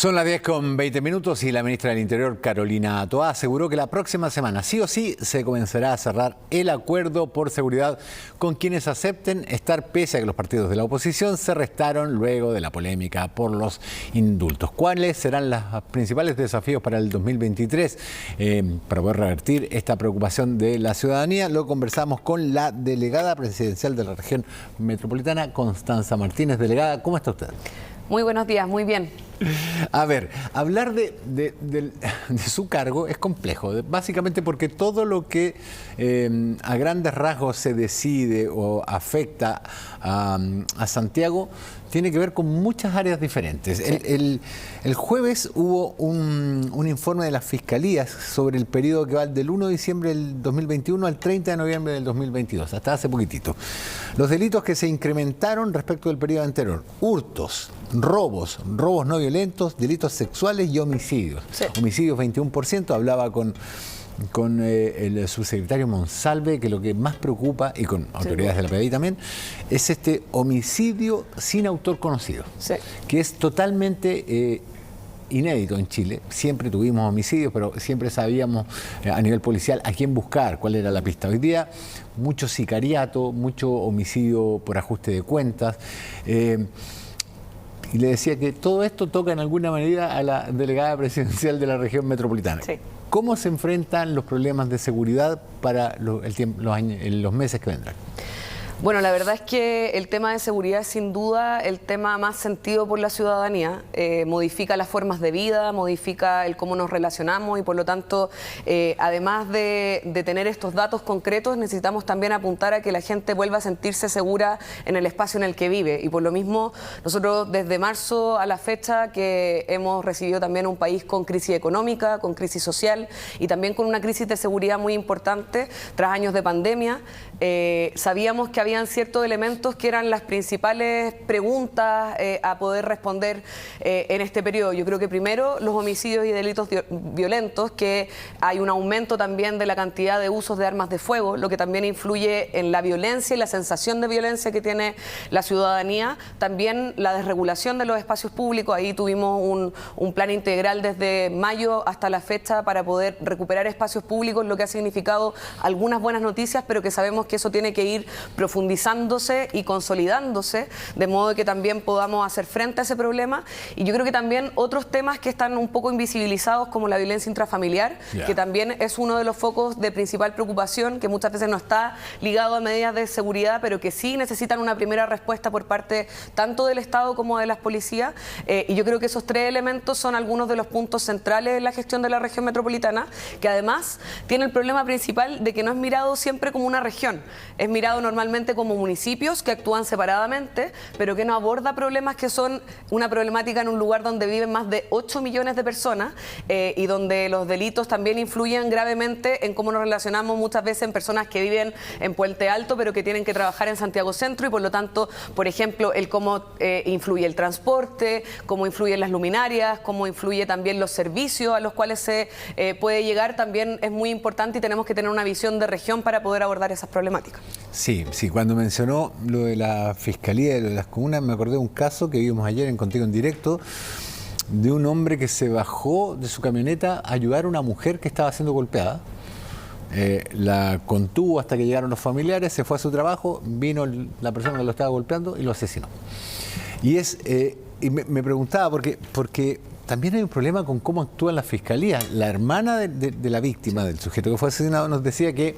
Son las 10:20 y la ministra del Interior, Carolina Toá, aseguró que la próxima semana, sí o sí, se comenzará a cerrar el acuerdo por seguridad con quienes acepten estar, pese a que los partidos de la oposición se restaron luego de la polémica por los indultos. ¿Cuáles serán los principales desafíos para el 2023 para poder revertir esta preocupación de la ciudadanía? Lo conversamos con la delegada presidencial de la región metropolitana, Constanza Martínez. Delegada, ¿cómo está usted? Muy buenos días, muy bien. A ver, hablar de su cargo es complejo, básicamente porque todo lo que a grandes rasgos se decide o afecta a Santiago tiene que ver con muchas áreas diferentes. Sí. El jueves hubo un informe de las fiscalías sobre el periodo que va del 1 de diciembre del 2021 al 30 de noviembre del 2022, hasta hace poquitito. Los delitos que se incrementaron respecto del periodo anterior: hurtos, robos no violentos, delitos sexuales y homicidios. Sí. Homicidios 21%, hablaba con el subsecretario Monsalve, que lo que más preocupa, y con autoridades de la PDI también, es este homicidio sin autor conocido, que es totalmente inédito en Chile. Siempre tuvimos homicidios, pero siempre sabíamos a nivel policial a quién buscar, cuál era la pista. Hoy día, mucho sicariato, mucho homicidio por ajuste de cuentas. Y le decía que todo esto toca en alguna medida a la delegada presidencial de la región metropolitana. Sí. ¿Cómo se enfrentan los problemas de seguridad para los meses que vendrán? Bueno, la verdad es que el tema de seguridad es sin duda el tema más sentido por la ciudadanía. Modifica las formas de vida, modifica el cómo nos relacionamos y por lo tanto, además de tener estos datos concretos, necesitamos también apuntar a que la gente vuelva a sentirse segura en el espacio en el que vive. Y por lo mismo, nosotros desde marzo a la fecha que hemos recibido también un país con crisis económica, con crisis social y también con una crisis de seguridad muy importante tras años de pandemia, sabíamos que habían ciertos elementos que eran las principales preguntas a poder responder en este periodo. Yo creo que primero los homicidios y delitos violentos, que hay un aumento también de la cantidad de usos de armas de fuego, lo que también influye en la violencia y la sensación de violencia que tiene la ciudadanía. También la desregulación de los espacios públicos, ahí tuvimos un plan integral desde mayo hasta la fecha para poder recuperar espacios públicos, lo que ha significado algunas buenas noticias, pero que sabemos que eso tiene que ir profundizándose y consolidándose, de modo que también podamos hacer frente a ese problema. Y yo creo que también otros temas que están un poco invisibilizados, como la violencia intrafamiliar, que también es uno de los focos de principal preocupación, que muchas veces no está ligado a medidas de seguridad, pero que sí necesitan una primera respuesta por parte tanto del Estado como de las policías. Y yo creo que esos tres elementos son algunos de los puntos centrales de la gestión de la región metropolitana, que además tiene el problema principal de que no es mirado siempre como una región, es mirado normalmente como municipios que actúan separadamente, pero que no aborda problemas que son una problemática en un lugar donde viven más de 8 millones de personas y donde los delitos también influyen gravemente en cómo nos relacionamos muchas veces en personas que viven en Puente Alto, pero que tienen que trabajar en Santiago Centro, y por lo tanto, por ejemplo, el cómo influye el transporte, cómo influyen las luminarias, cómo influye también los servicios a los cuales se puede llegar, también es muy importante y tenemos que tener una visión de región para poder abordar esas problemáticas. Sí, cuando mencionó lo de la fiscalía y lo de las comunas, me acordé de un caso que vimos ayer en Contigo en Directo, de un hombre que se bajó de su camioneta a ayudar a una mujer que estaba siendo golpeada. La contuvo hasta que llegaron los familiares, se fue a su trabajo, vino la persona que lo estaba golpeando y lo asesinó. Y me preguntaba, porque también hay un problema con cómo actúan las fiscalías. La hermana de la víctima, del sujeto que fue asesinado, nos decía que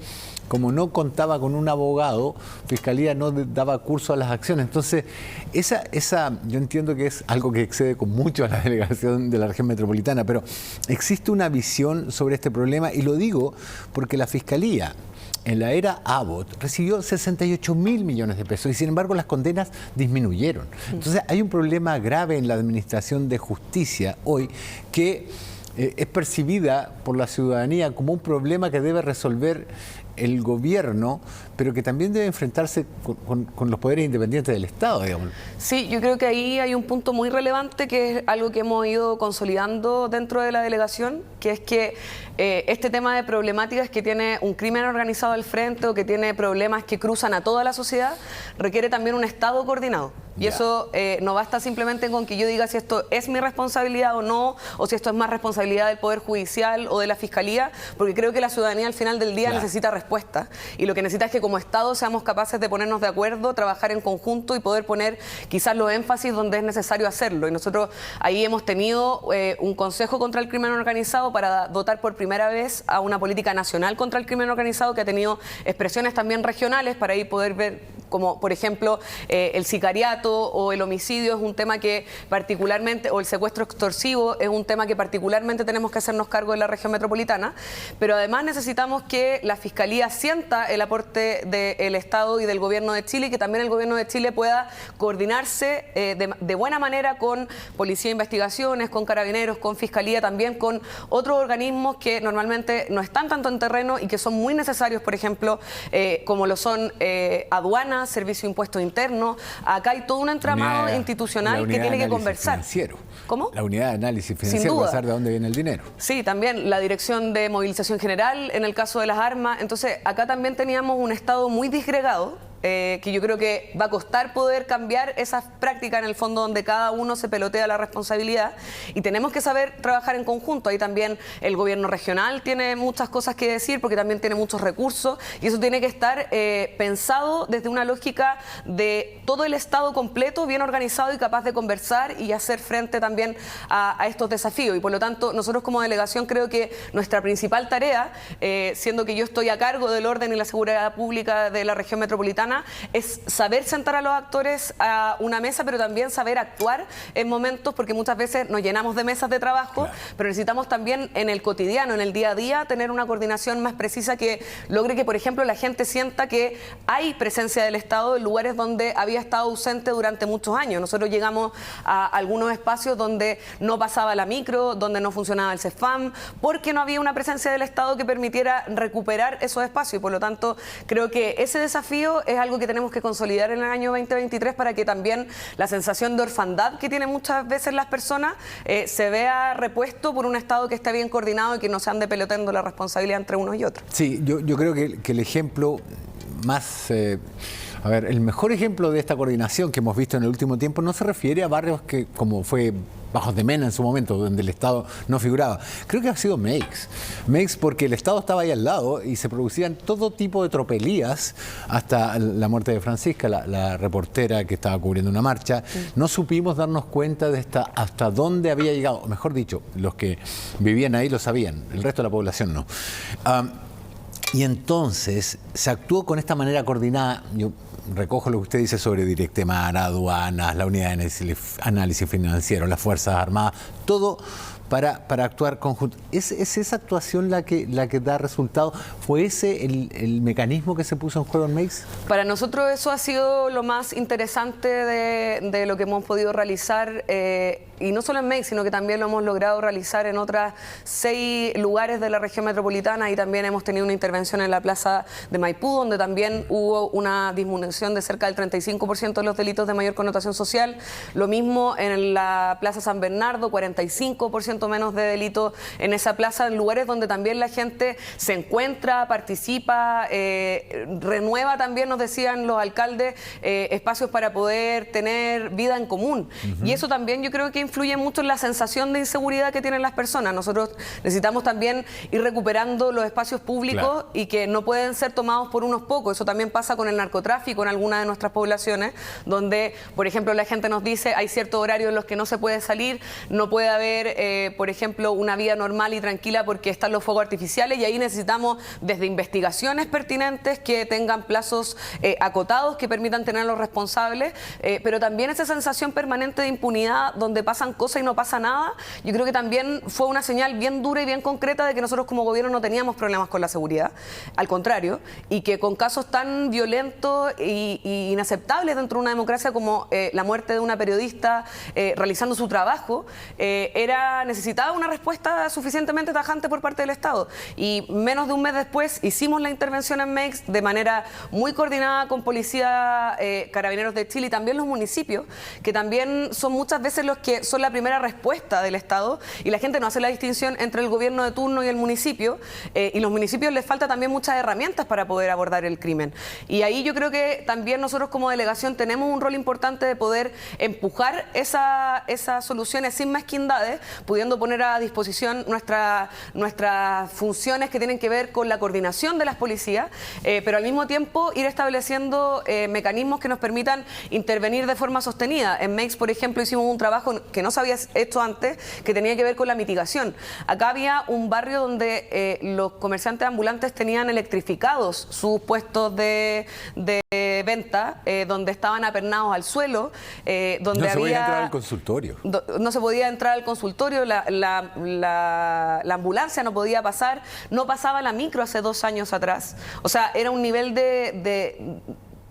como no contaba con un abogado, Fiscalía no daba curso a las acciones. Entonces, yo entiendo que es algo que excede con mucho a la delegación de la región metropolitana, pero existe una visión sobre este problema, y lo digo porque la Fiscalía en la era Abbott recibió 68.000 millones de pesos y sin embargo las condenas disminuyeron. Entonces hay un problema grave en la administración de justicia hoy que es percibida por la ciudadanía como un problema que debe resolver el gobierno, pero que también debe enfrentarse con los poderes independientes del Estado, digamos. Sí, yo creo que ahí hay un punto muy relevante que es algo que hemos ido consolidando dentro de la delegación, que es que este tema de problemáticas que tiene un crimen organizado al frente o que tiene problemas que cruzan a toda la sociedad, requiere también un Estado coordinado. Y eso no basta simplemente con que yo diga si esto es mi responsabilidad o no, o si esto es más responsabilidad del Poder Judicial o de la Fiscalía, porque creo que la ciudadanía al final del día necesita respuestas. Y lo que necesita es que como Estado seamos capaces de ponernos de acuerdo, trabajar en conjunto y poder poner quizás los énfasis donde es necesario hacerlo. Y nosotros ahí hemos tenido un Consejo contra el Crimen Organizado para dotar por primera vez a una política nacional contra el crimen organizado que ha tenido expresiones también regionales para ahí poder ver como por ejemplo el sicariato o el homicidio es un tema que particularmente, o el secuestro extorsivo es un tema que particularmente tenemos que hacernos cargo de la región metropolitana, pero además necesitamos que la Fiscalía sienta el aporte del Estado y del Gobierno de Chile y que también el Gobierno de Chile pueda coordinarse de buena manera con Policía de Investigaciones, con Carabineros, con Fiscalía, también con otros organismos que normalmente no están tanto en terreno y que son muy necesarios, por ejemplo, como lo son aduanas, Servicio de Impuestos Internos. Acá hay todo un entramado institucional que tiene que conversar. Financiero. ¿Cómo? La unidad de análisis financiero para saber de dónde viene el dinero. Sí, también la Dirección de Movilización General en el caso de las armas. Entonces, acá también teníamos un Estado muy disgregado, que yo creo que va a costar poder cambiar esas prácticas en el fondo donde cada uno se pelotea la responsabilidad y tenemos que saber trabajar en conjunto. Ahí también el gobierno regional tiene muchas cosas que decir porque también tiene muchos recursos y eso tiene que estar pensado desde una lógica de todo el Estado completo, bien organizado y capaz de conversar y hacer frente también a estos desafíos. Y por lo tanto, nosotros como delegación creo que nuestra principal tarea, siendo que yo estoy a cargo del orden y la seguridad pública de la región metropolitana, es saber sentar a los actores a una mesa, pero también saber actuar en momentos, porque muchas veces nos llenamos de mesas de trabajo, pero necesitamos también en el cotidiano, en el día a día, tener una coordinación más precisa que logre que, por ejemplo, la gente sienta que hay presencia del Estado en lugares donde había estado ausente durante muchos años. Nosotros llegamos a algunos espacios donde no pasaba la micro, donde no funcionaba el CEFAM, porque no había una presencia del Estado que permitiera recuperar esos espacios y por lo tanto creo que ese desafío es algo que tenemos que consolidar en el año 2023 para que también la sensación de orfandad que tienen muchas veces las personas se vea repuesto por un Estado que esté bien coordinado y que no se ande pelotando la responsabilidad entre unos y otros. Sí, yo creo que el ejemplo más... A ver, el mejor ejemplo de esta coordinación que hemos visto en el último tiempo no se refiere a barrios que, como fue Bajos de Mena en su momento, donde el Estado no figuraba. Creo que ha sido Meix. Meix porque el Estado estaba ahí al lado y se producían todo tipo de tropelías, hasta la muerte de Francisca, la reportera que estaba cubriendo una marcha. No supimos darnos cuenta de hasta dónde había llegado. O mejor dicho, los que vivían ahí lo sabían, el resto de la población no. Y entonces se actuó con esta manera coordinada. Yo recojo lo que usted dice sobre Directemar, aduanas, la unidad de análisis financiero, las Fuerzas Armadas, todo para actuar conjunto. ¿Es esa actuación la que da resultado? ¿Fue ese el mecanismo que se puso en juego en Meix? Para nosotros eso ha sido lo más interesante de lo que hemos podido realizar, y no solo en Meix, sino que también lo hemos logrado realizar en otras 6 lugares de la región metropolitana y también hemos tenido una intervención en la plaza de Maipú, donde también hubo una disminución de cerca del 35% de los delitos de mayor connotación social. Lo mismo en la plaza San Bernardo, 45% menos de delitos en esa plaza, en lugares donde también la gente se encuentra, participa, renueva también, nos decían los alcaldes, espacios para poder tener vida en común. Y eso también yo creo que influye mucho en la sensación de inseguridad que tienen las personas. Nosotros necesitamos también ir recuperando los espacios públicos y que no pueden ser tomados por unos pocos. Eso también pasa con el narcotráfico en algunas de nuestras poblaciones, donde, por ejemplo, la gente nos dice hay ciertos horarios en los que no se puede salir, no puede haber, por ejemplo, una vida normal y tranquila porque están los fuegos artificiales y ahí necesitamos desde investigaciones pertinentes que tengan plazos acotados que permitan tener a los responsables, pero también esa sensación permanente de impunidad donde pasan cosas y no pasa nada. Yo creo que también fue una señal bien dura y bien concreta de que nosotros como gobierno no teníamos problemas con la seguridad, al contrario, y que con casos tan violentos y inaceptables dentro de una democracia como la muerte de una periodista realizando su trabajo, necesitaba una respuesta suficientemente tajante por parte del Estado. Y menos de un mes después hicimos la intervención en MEX de manera muy coordinada con Policía, Carabineros de Chile y también los municipios, que también son muchas veces los que son la primera respuesta del Estado, y la gente no hace la distinción entre el gobierno de turno y el municipio, y los municipios les falta también muchas herramientas para poder abordar el crimen. Y ahí yo creo que también nosotros como delegación tenemos un rol importante de poder empujar esas soluciones sin mezquindades, pudiendo poner a disposición nuestras funciones que tienen que ver con la coordinación de las policías, pero al mismo tiempo ir estableciendo mecanismos que nos permitan intervenir de forma sostenida. En MEX, por ejemplo, hicimos un trabajo que no se había hecho antes, que tenía que ver con la mitigación. Acá había un barrio donde los comerciantes ambulantes tenían electrificados sus puestos de venta, donde estaban apernados al suelo, donde no se podía entrar al consultorio. No se podía entrar al consultorio, la ambulancia no podía pasar, no pasaba la micro hace 2 años atrás. O sea, era un nivel de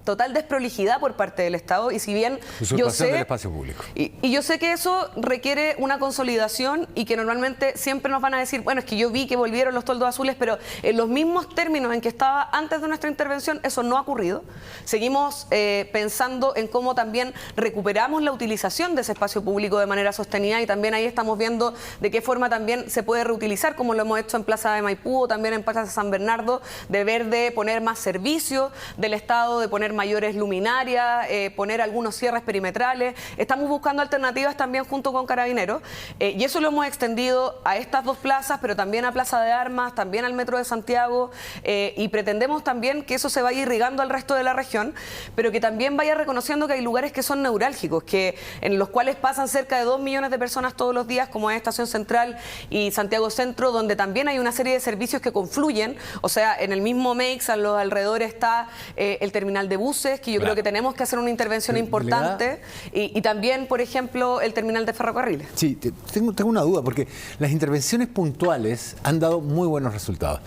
total desprolijidad por parte del Estado, y si bien yo sé del espacio público. Y yo sé que eso requiere una consolidación, y que normalmente siempre nos van a decir, bueno, es que yo vi que volvieron los toldos azules, pero en los mismos términos en que estaba antes de nuestra intervención, eso no ha ocurrido. Seguimos pensando en cómo también recuperamos la utilización de ese espacio público de manera sostenida, y también ahí estamos viendo de qué forma también se puede reutilizar, como lo hemos hecho en Plaza de Maipú o también en Plaza de San Bernardo, de poner más servicios del Estado, de poner mayores luminarias, poner algunos cierres perimetrales. Estamos buscando alternativas también junto con Carabineros, y eso lo hemos extendido a estas 2 plazas, pero también a Plaza de Armas, también al Metro de Santiago, y pretendemos también que eso se vaya irrigando al resto de la región, pero que también vaya reconociendo que hay lugares que son neurálgicos, en los cuales pasan cerca de 2 millones de personas todos los días, como es Estación Central y Santiago Centro, donde también hay una serie de servicios que confluyen. O sea, en el mismo MEX, a los alrededores está el terminal de buses, que yo creo que tenemos que hacer una intervención importante, y también, por ejemplo, el terminal de ferrocarriles. Sí, tengo una duda, porque las intervenciones puntuales han dado muy buenos resultados.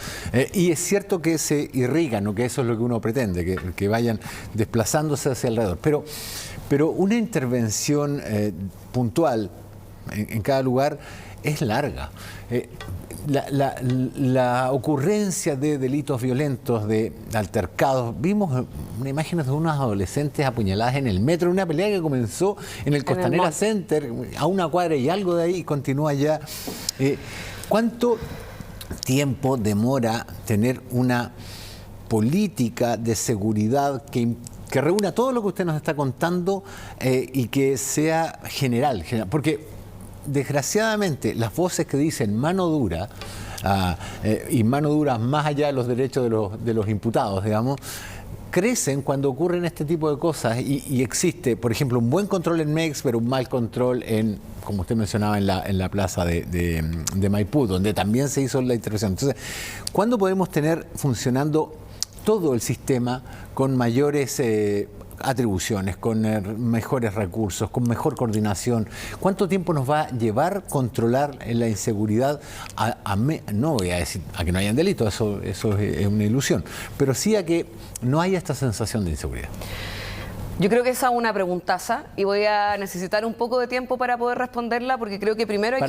Y es cierto que se irrigan, ¿no? Que eso es lo que uno pretende, que vayan desplazándose hacia alrededor. Pero una intervención puntual en cada lugar es larga. La ocurrencia de delitos violentos, de altercados, vimos imágenes de unas adolescentes apuñaladas en el metro, una pelea que comenzó en el Costanera Center, a 1 cuadra y algo de ahí, y continúa allá. ¿Cuánto tiempo demora tener una política de seguridad que reúna todo lo que usted nos está contando y que sea general? Porque desgraciadamente las voces que dicen mano dura, y mano dura más allá de los derechos de los imputados, digamos, crecen cuando ocurren este tipo de cosas, y existe, por ejemplo, un buen control en MEX, pero un mal control como usted mencionaba, en la plaza de Maipú, donde también se hizo la intervención. Entonces, ¿cuándo podemos tener funcionando todo el sistema con mayores atribuciones, con mejores recursos, con mejor coordinación? ¿Cuánto tiempo nos va a llevar controlar la inseguridad? No voy a decir a que no hayan delitos, eso es una ilusión, pero sí a que no haya esta sensación de inseguridad. Yo creo que esa es una preguntaza, y voy a necesitar un poco de tiempo para poder responderla, porque creo que primero hay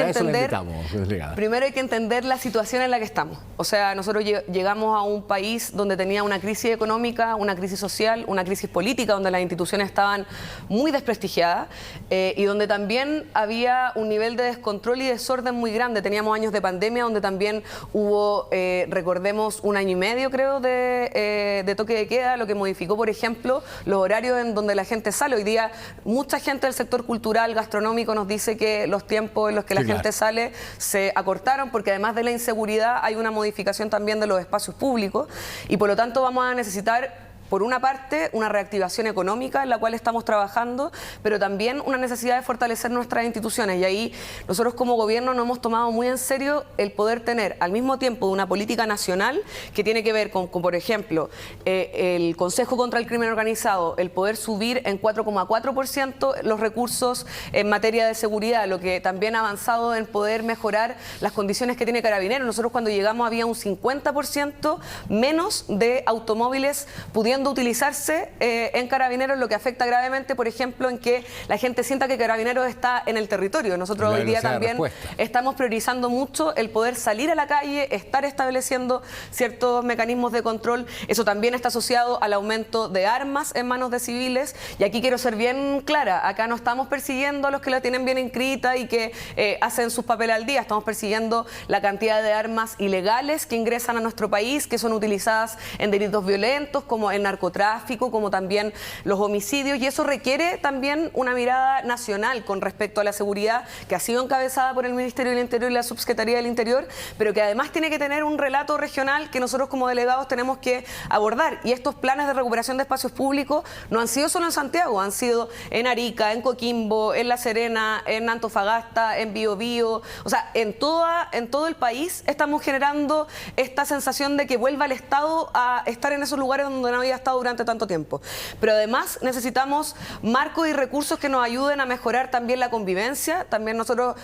que entender la situación en la que estamos. O sea, nosotros llegamos a un país donde tenía una crisis económica, una crisis social, una crisis política, donde las instituciones estaban muy desprestigiadas, y donde también había un nivel de descontrol y desorden muy grande. Teníamos años de pandemia donde también hubo, recordemos, 1 año y medio, creo, de toque de queda, lo que modificó, por ejemplo, los horarios en donde la gente sale. Hoy día mucha gente del sector cultural, gastronómico, nos dice que los tiempos en los que la gente sale se acortaron, porque además de la inseguridad hay una modificación también de los espacios públicos, y por lo tanto vamos a necesitar, por una parte, una reactivación económica en la cual estamos trabajando, pero también una necesidad de fortalecer nuestras instituciones. Y ahí nosotros como gobierno nos hemos tomado muy en serio el poder tener al mismo tiempo una política nacional que tiene que ver con por ejemplo, el Consejo contra el Crimen Organizado, el poder subir en 4,4% los recursos en materia de seguridad, lo que también ha avanzado en poder mejorar las condiciones que tiene Carabineros. Nosotros cuando llegamos había un 50% menos de automóviles pudiendo pudiendo utilizarse en Carabineros, lo que afecta gravemente, por ejemplo, en que la gente sienta que Carabineros está en el territorio. Nosotros hoy día también estamos priorizando mucho el poder salir a la calle, estar estableciendo ciertos mecanismos de control. Eso también está asociado al aumento de armas en manos de civiles. Y aquí quiero ser bien clara, acá no estamos persiguiendo a los que la tienen bien inscrita y que hacen sus papeles al día. Estamos persiguiendo la cantidad de armas ilegales que ingresan a nuestro país, que son utilizadas en delitos violentos, como el narcotráfico, como también los homicidios. Y eso requiere también una mirada nacional con respecto a la seguridad, que ha sido encabezada por el Ministerio del Interior y la Subsecretaría del Interior, pero que además tiene que tener un relato regional que nosotros como delegados tenemos que abordar. Y estos planes de recuperación de espacios públicos no han sido solo en Santiago, han sido en Arica, en Coquimbo, en La Serena, en Antofagasta, en Biobío. O sea, en todo el país estamos generando esta sensación de que vuelva el Estado a estar en esos lugares donde no había estado durante tanto tiempo. Pero además necesitamos marcos y recursos que nos ayuden a mejorar también la convivencia. También nosotros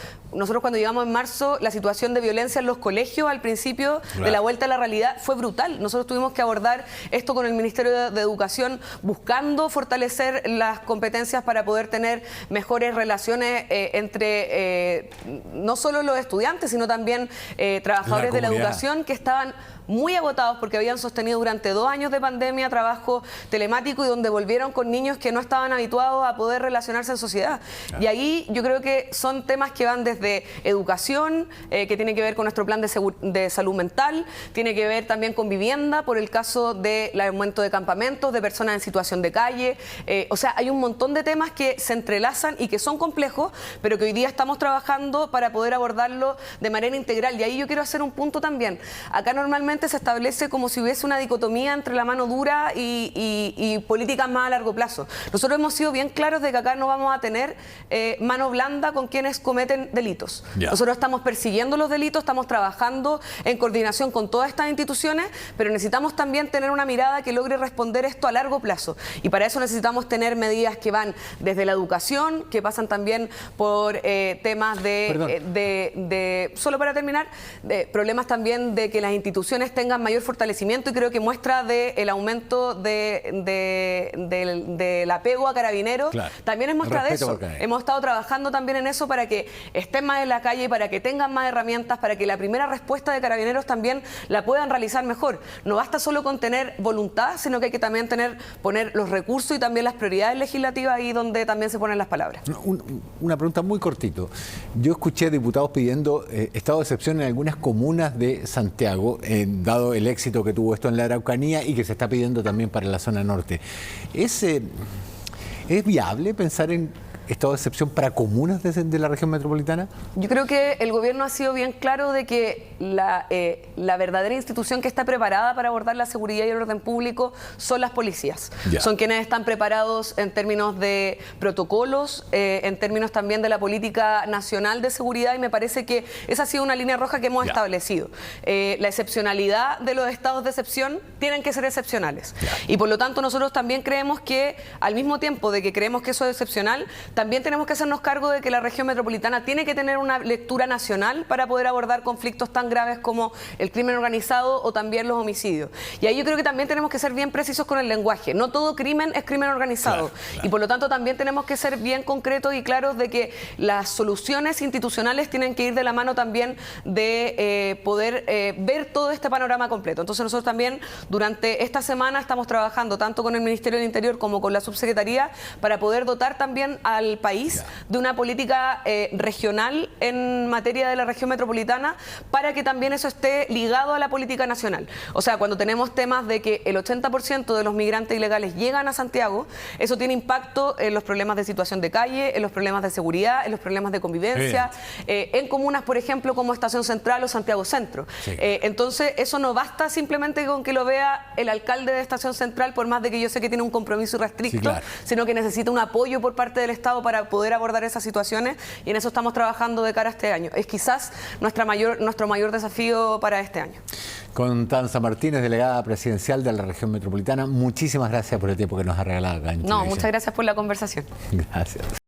cuando llegamos en marzo, la situación de violencia en los colegios al principio de la vuelta a la realidad fue brutal. Nosotros tuvimos que abordar esto con el Ministerio de Educación, buscando fortalecer las competencias para poder tener mejores relaciones entre no solo los estudiantes, sino también trabajadores de la educación que estaban muy agotados porque habían sostenido durante 2 años de pandemia trabajo telemático y donde volvieron con niños que no estaban habituados a poder relacionarse en sociedad. Claro. Y ahí yo creo que son temas que van desde educación, que tiene que ver con nuestro plan de salud mental, tiene que ver también con vivienda, por el caso del aumento de campamentos, de personas en situación de calle. O sea, hay un montón de temas que se entrelazan y que son complejos, pero que hoy día estamos trabajando para poder abordarlo de manera integral. Y ahí yo quiero hacer un punto también. Acá normalmente se establece como si hubiese una dicotomía entre la mano dura y políticas más a largo plazo. Nosotros hemos sido bien claros de que acá no vamos a tener mano blanda con quienes cometen delitos. Nosotros estamos persiguiendo los delitos, estamos trabajando en coordinación con todas estas instituciones, pero necesitamos también tener una mirada que logre responder esto a largo plazo. Y para eso necesitamos tener medidas que van desde la educación, que pasan también por temas solo para terminar, de problemas también de que las instituciones tengan mayor fortalecimiento, y creo que muestra del aumento del apego a Carabineros, claro, también es muestra de eso. Hemos estado trabajando también en eso para que estén más en la calle, para que tengan más herramientas, para que la primera respuesta de Carabineros también la puedan realizar mejor. No basta solo con tener voluntad, sino que hay que también poner los recursos y también las prioridades legislativas ahí donde también se ponen las palabras. Una pregunta muy cortito. Yo escuché diputados pidiendo estado de excepción en algunas comunas de Santiago, dado el éxito que tuvo esto en la Araucanía y que se está pidiendo también para la zona norte. ¿Es viable pensar en estado de excepción para comunas de la región metropolitana? Yo creo que el gobierno ha sido bien claro de que la verdadera institución que está preparada para abordar la seguridad y el orden público son las policías. Son quienes están preparados en términos de protocolos, en términos también de la política nacional de seguridad, y me parece que esa ha sido una línea roja que hemos establecido. La excepcionalidad de los estados de excepción tienen que ser excepcionales. Y por lo tanto nosotros también creemos que, al mismo tiempo de que creemos que eso es excepcional, también tenemos que hacernos cargo de que la región metropolitana tiene que tener una lectura nacional para poder abordar conflictos tan graves como el crimen organizado o también los homicidios. Y ahí yo creo que también tenemos que ser bien precisos con el lenguaje. No todo crimen es crimen organizado. Claro. Y por lo tanto también tenemos que ser bien concretos y claros de que las soluciones institucionales tienen que ir de la mano también de poder ver todo este panorama completo. Entonces nosotros también durante esta semana estamos trabajando tanto con el Ministerio del Interior como con la Subsecretaría para poder dotar también al país de una política regional en materia de la región metropolitana, para que también eso esté ligado a la política nacional. O sea, cuando tenemos temas de que el 80% de los migrantes ilegales llegan a Santiago, eso tiene impacto en los problemas de situación de calle, en los problemas de seguridad, en los problemas de convivencia, en comunas, por ejemplo, como Estación Central o Santiago Centro. Entonces, eso no basta simplemente con que lo vea el alcalde de Estación Central, por más de que yo sé que tiene un compromiso irrestricto, sino que necesita un apoyo por parte del Estado para poder abordar esas situaciones, y en eso estamos trabajando de cara a este año. Es quizás nuestro mayor desafío para este año. Constanza Martínez, delegada presidencial de la región metropolitana, muchísimas gracias por el tiempo que nos ha regalado acá en Chile. Muchas gracias por la conversación. Gracias.